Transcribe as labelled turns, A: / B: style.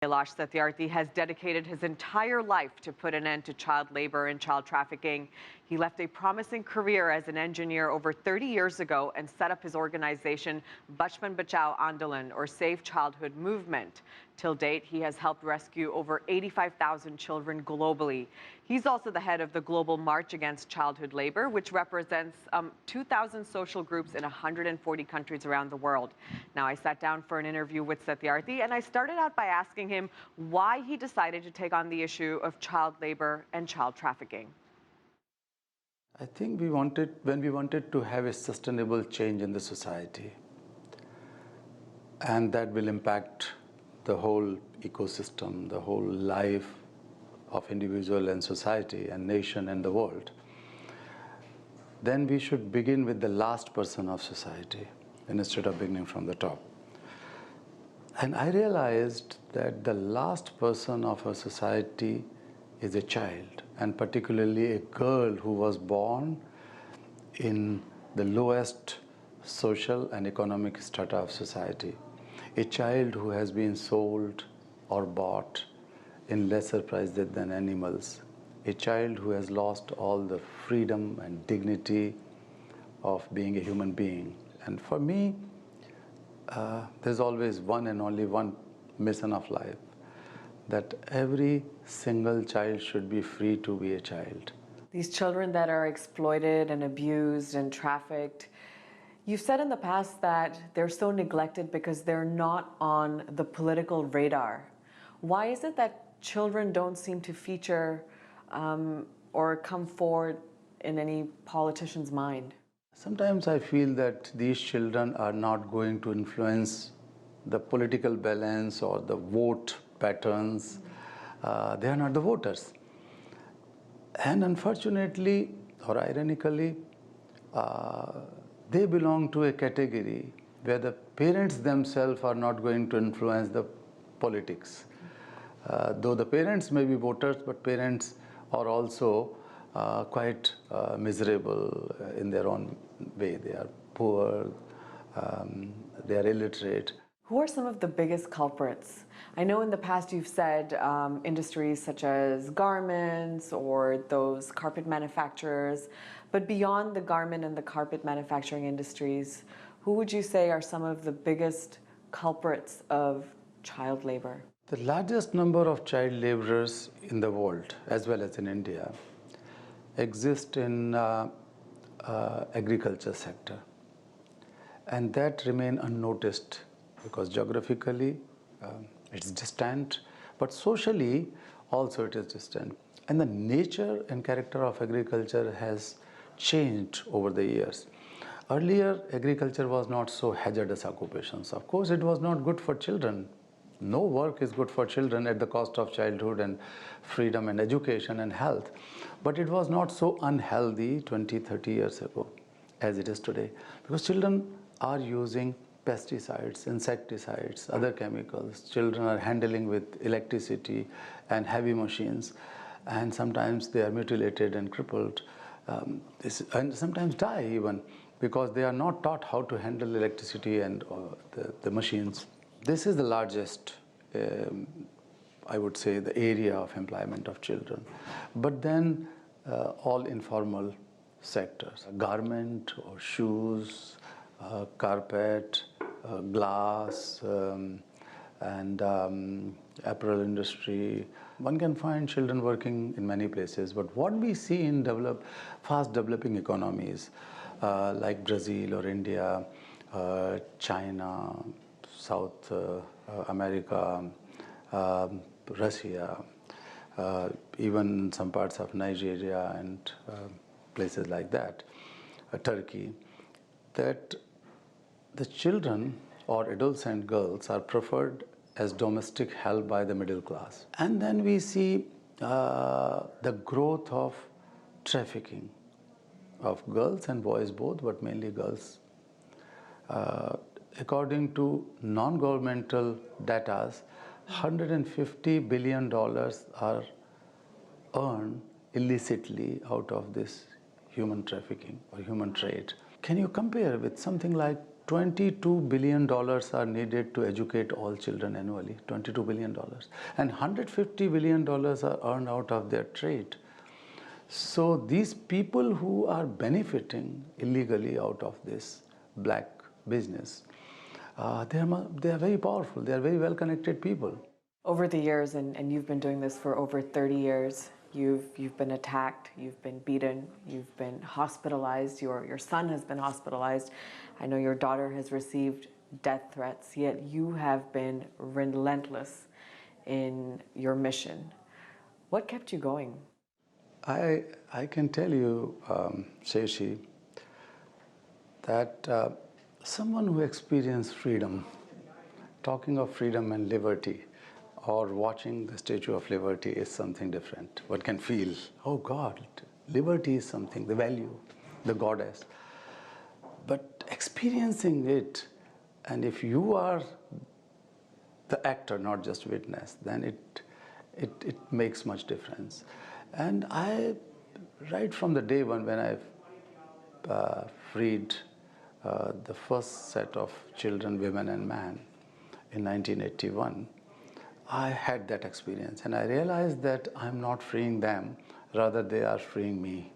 A: Kailash Satyarthi has dedicated his entire life to put an end to child labor and child trafficking. He left a promising career as an engineer over 30 years ago and set up his organization Bachpan Bachao Andolan, or Save Childhood Movement. Till date, he has helped rescue over 85,000 children globally. He's also the head of the Global March Against Childhood Labor, which represents 2,000 social groups in 140 countries around the world. Now, I sat down for an interview with Satyarthi, and I started out by asking him why he decided to take on the issue of child labor and child trafficking.
B: I think when we wanted to have a sustainable change in the society, and that will impact the whole ecosystem, the whole life of individual and society and nation and the world, then we should begin with the last person of society instead of beginning from the top. And I realized that the last person of a society is a child, and particularly a girl who was born in the lowest social and economic strata of society. A child who has been sold or bought in lesser prices than animals. A child who has lost all the freedom and dignity of being a human being. And for me, there's always one and only one mission of life, that every single child should be free to be a child.
A: These children that are exploited and abused and trafficked, you've said in the past that they're so neglected because they're not on the political radar. Why is it that children don't seem to feature or come forward in any politician's mind?
B: Sometimes I feel that these children are not going to influence the political balance or the vote patterns. They are not the voters. And unfortunately, or ironically, they belong to a category where the parents themselves are not going to influence the politics. Though the parents may be voters, but parents are also quite miserable in their own way. They are poor, they are illiterate.
A: Who are some of the biggest culprits? I know in the past you've said industries such as garments or those carpet manufacturers, but beyond the garment and the carpet manufacturing industries, who would you say are some of the biggest culprits of child labor?
B: The largest number of child laborers in the world, as well as in India, exist in agriculture sector, and that remain unnoticed because geographically it's distant, but socially also it is distant. And the nature and character of agriculture has changed over the years. Earlier, agriculture was not so hazardous occupations. Of course, it was not good for children. No work is good for children at the cost of childhood and freedom and education and health. But it was not so unhealthy 20, 30 years ago as it is today, because children are using pesticides, insecticides, other chemicals. Children are handling with electricity and heavy machines, and sometimes they are mutilated and crippled, and sometimes die even because they are not taught how to handle electricity and the machines. This is the largest, I would say, the area of employment of children. But then all informal sectors, garment or shoes, carpet, glass, and apparel industry. One can find children working in many places, but what we see in fast developing economies like Brazil or India, China, South America, Russia, even some parts of Nigeria and places like that, Turkey, that the children or adults and girls are preferred as domestic help by the middle class. And then we see the growth of trafficking of girls and boys both, but mainly girls. According to non-governmental data, $150 billion are earned illicitly out of this human trafficking or human trade. Can you compare with something like $22 billion are needed to educate all children annually, $22 billion. And $150 billion are earned out of their trade. So these people who are benefiting illegally out of this black business, they are very powerful, they are very well-connected people.
A: Over the years, and you've been doing this for over 30 years, you've been attacked, you've been beaten, you've been hospitalized, your son has been hospitalized. I know your daughter has received death threats, yet you have been relentless in your mission. What kept you going?
B: I can tell you, Shraysi, that someone who experienced freedom, talking of freedom and liberty, or watching the Statue of Liberty is something different. One can feel, oh God, liberty is something, the value, the goddess. But experiencing it, and if you are the actor, not just witness, then it makes much difference. And right from the day one when I freed the first set of children, women and men in 1981, I had that experience, and I realized that I'm not freeing them, rather they are freeing me.